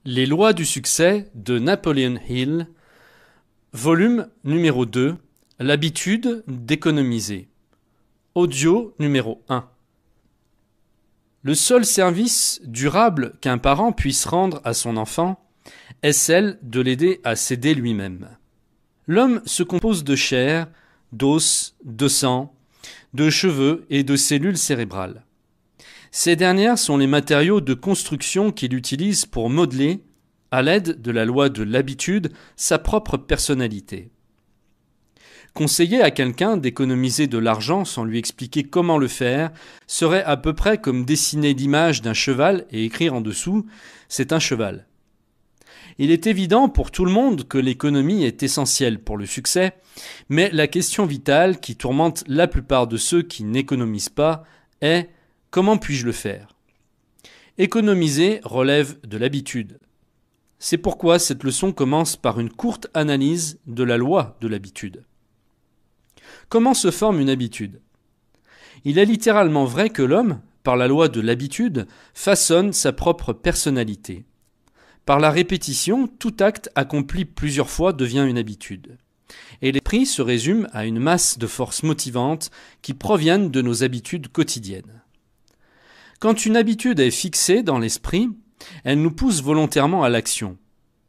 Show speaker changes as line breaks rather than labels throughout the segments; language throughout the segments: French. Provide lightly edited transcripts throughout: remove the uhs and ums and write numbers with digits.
Les lois du succès de Napoleon Hill, volume numéro 2, l'habitude d'économiser. Audio numéro 1. Le seul service durable qu'un parent puisse rendre à son enfant est celle de l'aider à s'aider lui-même. L'homme se compose de chair, d'os, de sang, de cheveux et de cellules cérébrales. Ces dernières sont les matériaux de construction qu'il utilise pour modeler, à l'aide de la loi de l'habitude, sa propre personnalité. Conseiller à quelqu'un d'économiser de l'argent sans lui expliquer comment le faire serait à peu près comme dessiner l'image d'un cheval et écrire en dessous « c'est un cheval ». Il est évident pour tout le monde que l'économie est essentielle pour le succès, mais la question vitale qui tourmente la plupart de ceux qui n'économisent pas est « comment puis-je le faire ?» Économiser relève de l'habitude. C'est pourquoi cette leçon commence par une courte analyse de la loi de l'habitude. Comment se forme une habitude ? Il est littéralement vrai que l'homme, par la loi de l'habitude, façonne sa propre personnalité. Par la répétition, tout acte accompli plusieurs fois devient une habitude. Et l'esprit se résume à une masse de forces motivantes qui proviennent de nos habitudes quotidiennes. Quand une habitude est fixée dans l'esprit, elle nous pousse volontairement à l'action.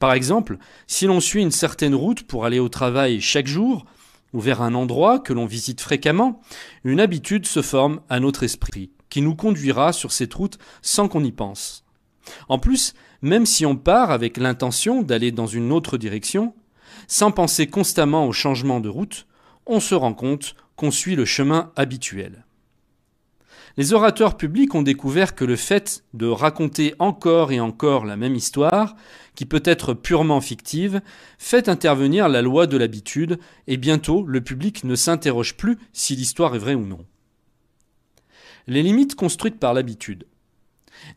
Par exemple, si l'on suit une certaine route pour aller au travail chaque jour, ou vers un endroit que l'on visite fréquemment, une habitude se forme à notre esprit, qui nous conduira sur cette route sans qu'on y pense. En plus, même si on part avec l'intention d'aller dans une autre direction, sans penser constamment au changement de route, on se rend compte qu'on suit le chemin habituel. Les orateurs publics ont découvert que le fait de raconter encore et encore la même histoire, qui peut être purement fictive, fait intervenir la loi de l'habitude et bientôt le public ne s'interroge plus si l'histoire est vraie ou non. Les limites construites par l'habitude.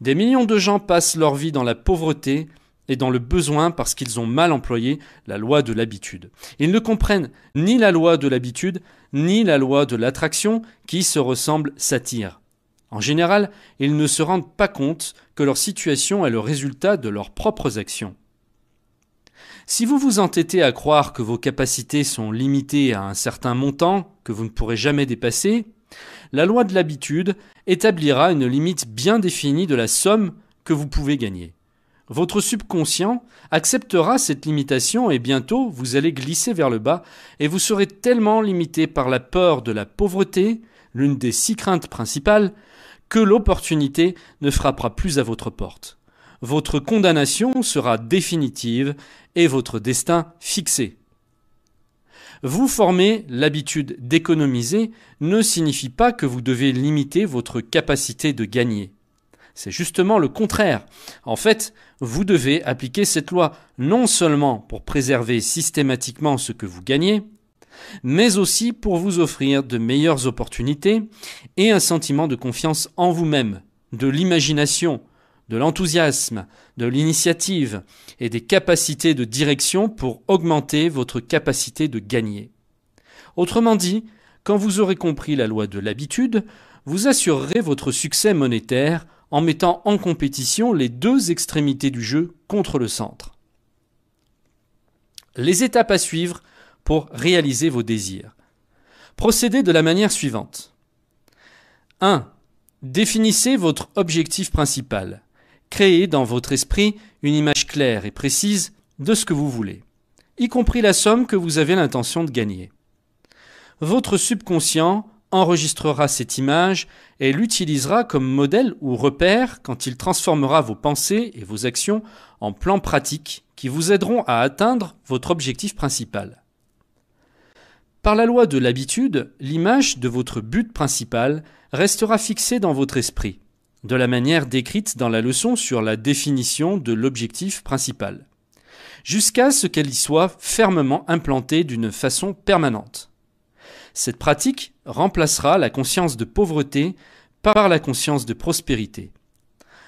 Des millions de gens passent leur vie dans la pauvreté et dans le besoin parce qu'ils ont mal employé la loi de l'habitude. Ils ne comprennent ni la loi de l'habitude, ni la loi de l'attraction qui se ressemblent s'attirent. En général, ils ne se rendent pas compte que leur situation est le résultat de leurs propres actions. Si vous vous entêtez à croire que vos capacités sont limitées à un certain montant que vous ne pourrez jamais dépasser, la loi de l'habitude établira une limite bien définie de la somme que vous pouvez gagner. Votre subconscient acceptera cette limitation et bientôt vous allez glisser vers le bas et vous serez tellement limité par la peur de la pauvreté, l'une des 6 craintes principales, que l'opportunité ne frappera plus à votre porte. Votre condamnation sera définitive et votre destin fixé. Vous former l'habitude d'économiser ne signifie pas que vous devez limiter votre capacité de gagner. C'est justement le contraire. En fait, vous devez appliquer cette loi non seulement pour préserver systématiquement ce que vous gagnez, mais aussi pour vous offrir de meilleures opportunités et un sentiment de confiance en vous-même, de l'imagination, de l'enthousiasme, de l'initiative et des capacités de direction pour augmenter votre capacité de gagner. Autrement dit, quand vous aurez compris la loi de l'habitude, vous assurerez votre succès monétaire en mettant en compétition les 2 extrémités du jeu contre le centre. Les étapes à suivre pour réaliser vos désirs. Procédez de la manière suivante. 1. Définissez votre objectif principal. Créez dans votre esprit une image claire et précise de ce que vous voulez, y compris la somme que vous avez l'intention de gagner. Votre subconscient enregistrera cette image et l'utilisera comme modèle ou repère quand il transformera vos pensées et vos actions en plans pratiques qui vous aideront à atteindre votre objectif principal. Par la loi de l'habitude, l'image de votre but principal restera fixée dans votre esprit, de la manière décrite dans la leçon sur la définition de l'objectif principal, jusqu'à ce qu'elle y soit fermement implantée d'une façon permanente. Cette pratique remplacera la conscience de pauvreté par la conscience de prospérité.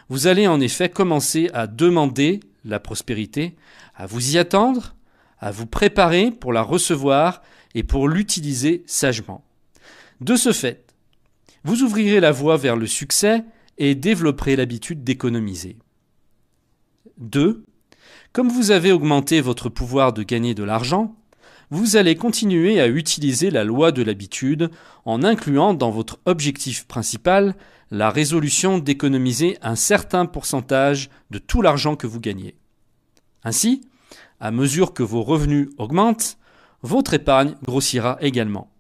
Vous allez en effet commencer à demander la prospérité, à vous y attendre, à vous préparer pour la recevoir et pour l'utiliser sagement. De ce fait, vous ouvrirez la voie vers le succès et développerez l'habitude d'économiser. 2. Comme vous avez augmenté votre pouvoir de gagner de l'argent, vous allez continuer à utiliser la loi de l'habitude en incluant dans votre objectif principal la résolution d'économiser un certain pourcentage de tout l'argent que vous gagnez. Ainsi, à mesure que vos revenus augmentent, votre épargne grossira également.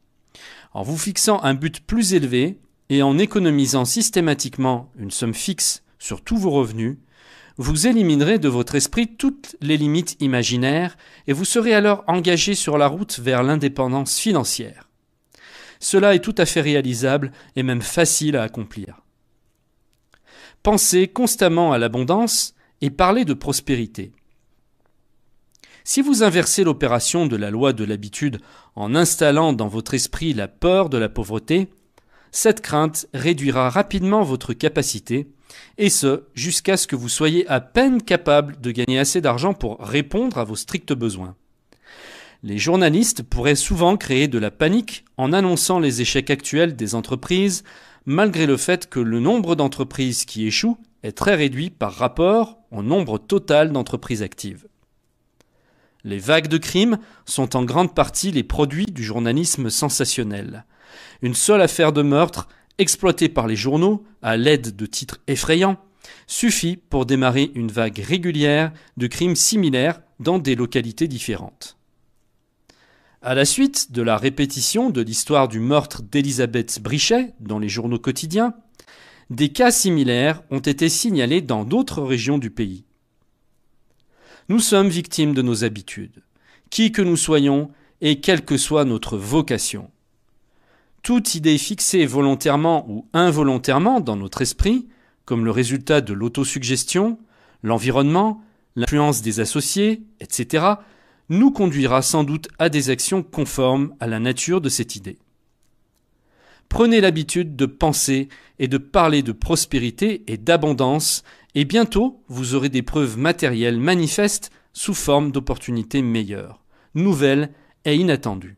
En vous fixant un but plus élevé et en économisant systématiquement une somme fixe sur tous vos revenus, vous éliminerez de votre esprit toutes les limites imaginaires et vous serez alors engagé sur la route vers l'indépendance financière. Cela est tout à fait réalisable et même facile à accomplir. Pensez constamment à l'abondance et parlez de prospérité. Si vous inversez l'opération de la loi de l'habitude en installant dans votre esprit la peur de la pauvreté, cette crainte réduira rapidement votre capacité, et ce, jusqu'à ce que vous soyez à peine capable de gagner assez d'argent pour répondre à vos stricts besoins. Les journalistes pourraient souvent créer de la panique en annonçant les échecs actuels des entreprises, malgré le fait que le nombre d'entreprises qui échouent est très réduit par rapport au nombre total d'entreprises actives. Les vagues de crimes sont en grande partie les produits du journalisme sensationnel. Une seule affaire de meurtre, exploitée par les journaux à l'aide de titres effrayants, suffit pour démarrer une vague régulière de crimes similaires dans des localités différentes. À la suite de la répétition de l'histoire du meurtre d'Elisabeth Brichet dans les journaux quotidiens, des cas similaires ont été signalés dans d'autres régions du pays. Nous sommes victimes de nos habitudes, qui que nous soyons et quelle que soit notre vocation. Toute idée fixée volontairement ou involontairement dans notre esprit, comme le résultat de l'autosuggestion, l'environnement, l'influence des associés, etc., nous conduira sans doute à des actions conformes à la nature de cette idée. Prenez l'habitude de penser et de parler de prospérité et d'abondance, et bientôt vous aurez des preuves matérielles manifestes sous forme d'opportunités meilleures, nouvelles et inattendues.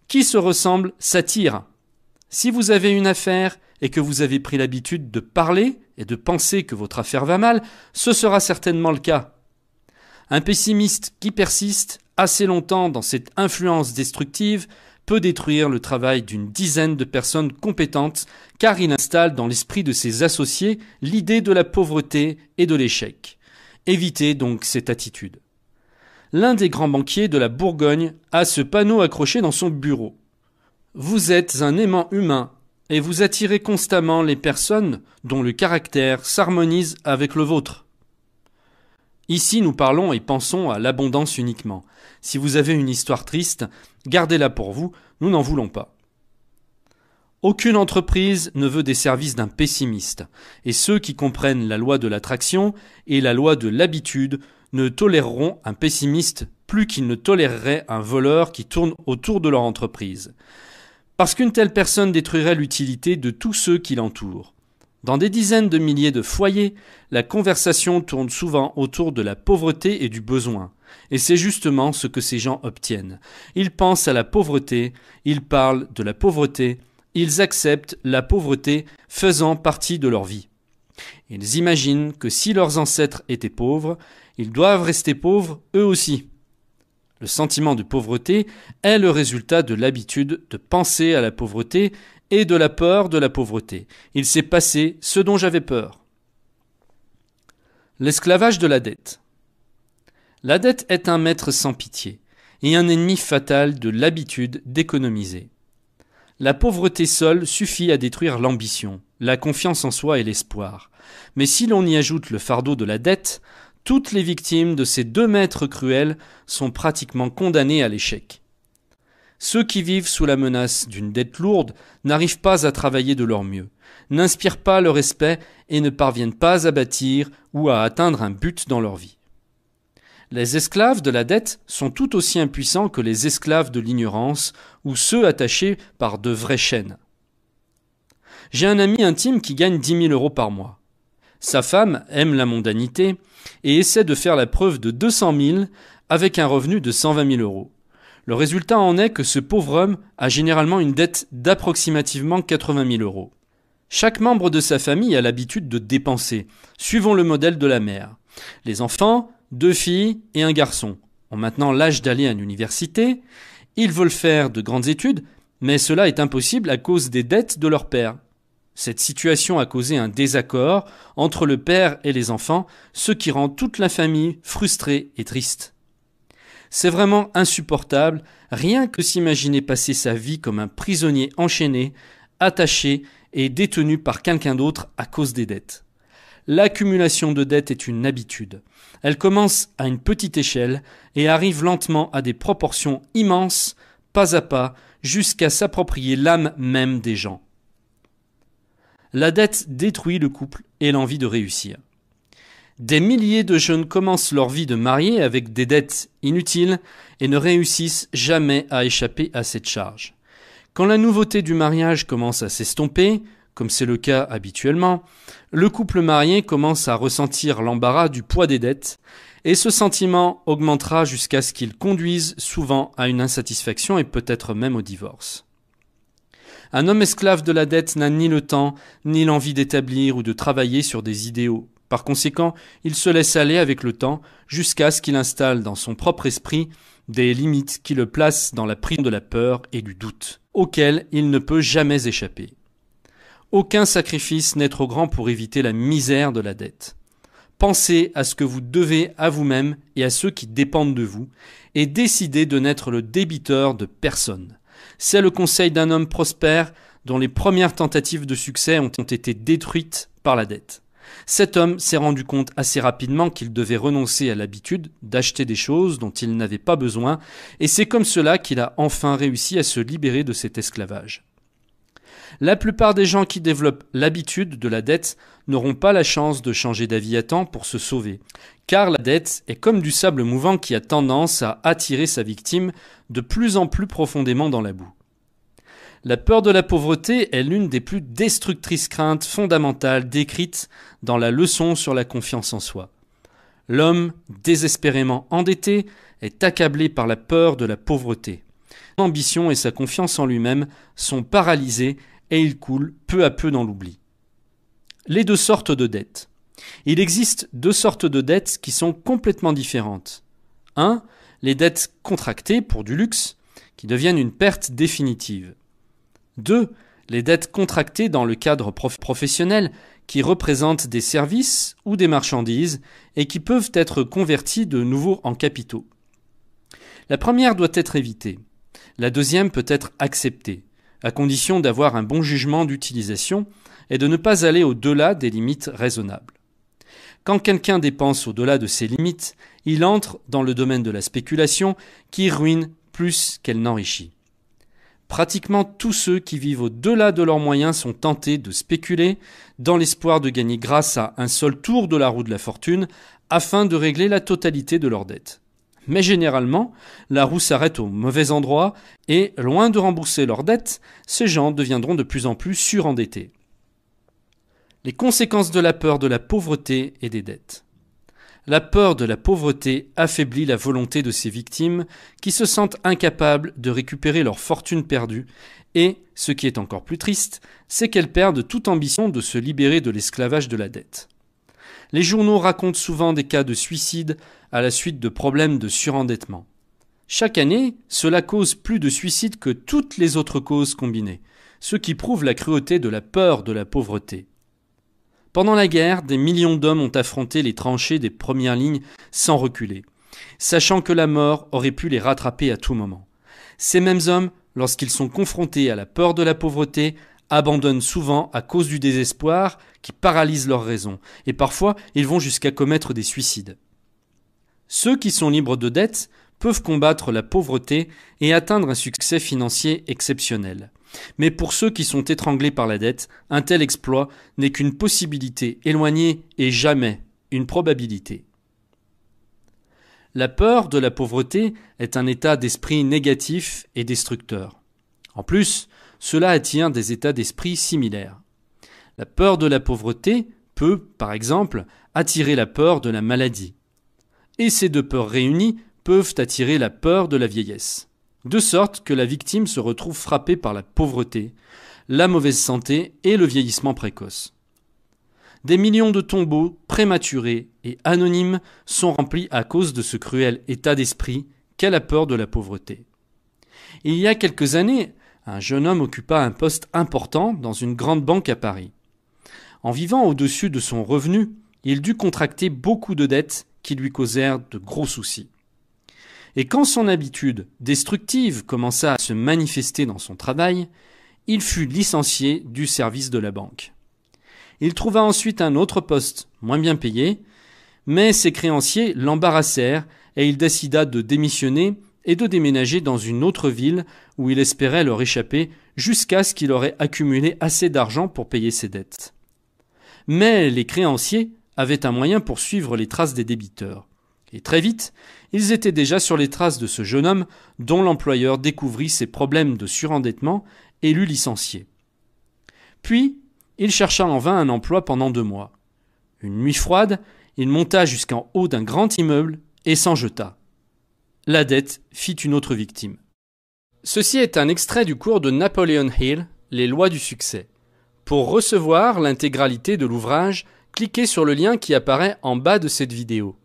Qui se ressemble s'attire. Si vous avez une affaire et que vous avez pris l'habitude de parler et de penser que votre affaire va mal, ce sera certainement le cas. Un pessimiste qui persiste assez longtemps dans cette influence destructive peut détruire le travail d'une dizaine de personnes compétentes car il installe dans l'esprit de ses associés l'idée de la pauvreté et de l'échec. Évitez donc cette attitude. L'un des grands banquiers de la Bourgogne a ce panneau accroché dans son bureau. Vous êtes un aimant humain et vous attirez constamment les personnes dont le caractère s'harmonise avec le vôtre. Ici, nous parlons et pensons à l'abondance uniquement. Si vous avez une histoire triste, gardez-la pour vous, nous n'en voulons pas. Aucune entreprise ne veut des services d'un pessimiste, et ceux qui comprennent la loi de l'attraction et la loi de l'habitude ne toléreront un pessimiste plus qu'ils ne toléreraient un voleur qui tourne autour de leur entreprise. Parce qu'une telle personne détruirait l'utilité de tous ceux qui l'entourent. Dans des dizaines de milliers de foyers, la conversation tourne souvent autour de la pauvreté et du besoin. Et c'est justement ce que ces gens obtiennent. Ils pensent à la pauvreté, ils parlent de la pauvreté, ils acceptent la pauvreté faisant partie de leur vie. Ils imaginent que si leurs ancêtres étaient pauvres, ils doivent rester pauvres eux aussi. Le sentiment de pauvreté est le résultat de l'habitude de penser à la pauvreté et de la peur de la pauvreté. Il s'est passé ce dont j'avais peur. L'esclavage de la dette. La dette est un maître sans pitié et un ennemi fatal de l'habitude d'économiser. La pauvreté seule suffit à détruire l'ambition, la confiance en soi et l'espoir. Mais si l'on y ajoute le fardeau de la dette, toutes les victimes de ces deux maîtres cruels sont pratiquement condamnées à l'échec. Ceux qui vivent sous la menace d'une dette lourde n'arrivent pas à travailler de leur mieux, n'inspirent pas le respect et ne parviennent pas à bâtir ou à atteindre un but dans leur vie. Les esclaves de la dette sont tout aussi impuissants que les esclaves de l'ignorance ou ceux attachés par de vraies chaînes. J'ai un ami intime qui gagne 10 000 € par mois. Sa femme aime la mondanité et essaie de faire la preuve de 200 000 avec un revenu de 120 000 €. Le résultat en est que ce pauvre homme a généralement une dette d'approximativement 80 000 €. Chaque membre de sa famille a l'habitude de dépenser, suivant le modèle de la mère. Les enfants 2 filles et un garçon ont maintenant l'âge d'aller à l'université. Ils veulent faire de grandes études, mais cela est impossible à cause des dettes de leur père. Cette situation a causé un désaccord entre le père et les enfants, ce qui rend toute la famille frustrée et triste. C'est vraiment insupportable, rien que s'imaginer passer sa vie comme un prisonnier enchaîné, attaché et détenu par quelqu'un d'autre à cause des dettes. L'accumulation de dettes est une habitude. Elle commence à une petite échelle et arrive lentement à des proportions immenses, pas à pas, jusqu'à s'approprier l'âme même des gens. La dette détruit le couple et l'envie de réussir. Des milliers de jeunes commencent leur vie de mariés avec des dettes inutiles et ne réussissent jamais à échapper à cette charge. Quand la nouveauté du mariage commence à s'estomper, comme c'est le cas habituellement, le couple marié commence à ressentir l'embarras du poids des dettes et ce sentiment augmentera jusqu'à ce qu'il conduise souvent à une insatisfaction et peut-être même au divorce. Un homme esclave de la dette n'a ni le temps, ni l'envie d'établir ou de travailler sur des idéaux. Par conséquent, il se laisse aller avec le temps jusqu'à ce qu'il installe dans son propre esprit des limites qui le placent dans la prison de la peur et du doute, auxquelles il ne peut jamais échapper. Aucun sacrifice n'est trop grand pour éviter la misère de la dette. Pensez à ce que vous devez à vous-même et à ceux qui dépendent de vous, et décidez de n'être le débiteur de personne. C'est le conseil d'un homme prospère dont les premières tentatives de succès ont été détruites par la dette. Cet homme s'est rendu compte assez rapidement qu'il devait renoncer à l'habitude d'acheter des choses dont il n'avait pas besoin, et c'est comme cela qu'il a enfin réussi à se libérer de cet esclavage. La plupart des gens qui développent l'habitude de la dette n'auront pas la chance de changer d'avis à temps pour se sauver, car la dette est comme du sable mouvant qui a tendance à attirer sa victime de plus en plus profondément dans la boue. La peur de la pauvreté est l'une des plus destructrices craintes fondamentales décrites dans la leçon sur la confiance en soi. L'homme, désespérément endetté, est accablé par la peur de la pauvreté. Son ambition et sa confiance en lui-même sont paralysés et il coule peu à peu dans l'oubli. Les 2 sortes de dettes. Il existe 2 sortes de dettes qui sont complètement différentes. 1. Les dettes contractées pour du luxe, qui deviennent une perte définitive. 2. Les dettes contractées dans le cadre professionnel, qui représentent des services ou des marchandises et qui peuvent être converties de nouveau en capitaux. La première doit être évitée. La deuxième peut être acceptée, à condition d'avoir un bon jugement d'utilisation et de ne pas aller au-delà des limites raisonnables. Quand quelqu'un dépense au-delà de ses limites, il entre dans le domaine de la spéculation qui ruine plus qu'elle n'enrichit. Pratiquement tous ceux qui vivent au-delà de leurs moyens sont tentés de spéculer dans l'espoir de gagner grâce à un seul tour de la roue de la fortune afin de régler la totalité de leurs dettes. Mais généralement, la roue s'arrête au mauvais endroit et, loin de rembourser leurs dettes, ces gens deviendront de plus en plus surendettés. Les conséquences de la peur de la pauvreté et des dettes. La peur de la pauvreté affaiblit la volonté de ses victimes qui se sentent incapables de récupérer leur fortune perdue et, ce qui est encore plus triste, c'est qu'elles perdent toute ambition de se libérer de l'esclavage de la dette. Les journaux racontent souvent des cas de suicide à la suite de problèmes de surendettement. Chaque année, cela cause plus de suicides que toutes les autres causes combinées, ce qui prouve la cruauté de la peur de la pauvreté. Pendant la guerre, des millions d'hommes ont affronté les tranchées des premières lignes sans reculer, sachant que la mort aurait pu les rattraper à tout moment. Ces mêmes hommes, lorsqu'ils sont confrontés à la peur de la pauvreté, abandonnent souvent à cause du désespoir qui paralyse leur raison, et parfois ils vont jusqu'à commettre des suicides. Ceux qui sont libres de dettes peuvent combattre la pauvreté et atteindre un succès financier exceptionnel. Mais pour ceux qui sont étranglés par la dette, un tel exploit n'est qu'une possibilité éloignée et jamais une probabilité. La peur de la pauvreté est un état d'esprit négatif et destructeur. En plus, cela attire des états d'esprit similaires. La peur de la pauvreté peut, par exemple, attirer la peur de la maladie. Et ces 2 peurs réunies peuvent attirer la peur de la vieillesse. De sorte que la victime se retrouve frappée par la pauvreté, la mauvaise santé et le vieillissement précoce. Des millions de tombeaux prématurés et anonymes sont remplis à cause de ce cruel état d'esprit qu'est la peur de la pauvreté. Il y a quelques années, un jeune homme occupa un poste important dans une grande banque à Paris. En vivant au-dessus de son revenu, il dut contracter beaucoup de dettes qui lui causèrent de gros soucis. Et quand son habitude destructive commença à se manifester dans son travail, il fut licencié du service de la banque. Il trouva ensuite un autre poste, moins bien payé, mais ses créanciers l'embarrassèrent et il décida de démissionner et de déménager dans une autre ville où il espérait leur échapper jusqu'à ce qu'il aurait accumulé assez d'argent pour payer ses dettes. Mais les créanciers avaient un moyen pour suivre les traces des débiteurs. Et très vite, ils étaient déjà sur les traces de ce jeune homme dont l'employeur découvrit ses problèmes de surendettement et l'eut licencié. Puis, il chercha en vain un emploi pendant 2 mois. Une nuit froide, il monta jusqu'en haut d'un grand immeuble et s'en jeta. La dette fit une autre victime. Ceci est un extrait du cours de Napoleon Hill, Les lois du succès. Pour recevoir l'intégralité de l'ouvrage, cliquez sur le lien qui apparaît en bas de cette vidéo.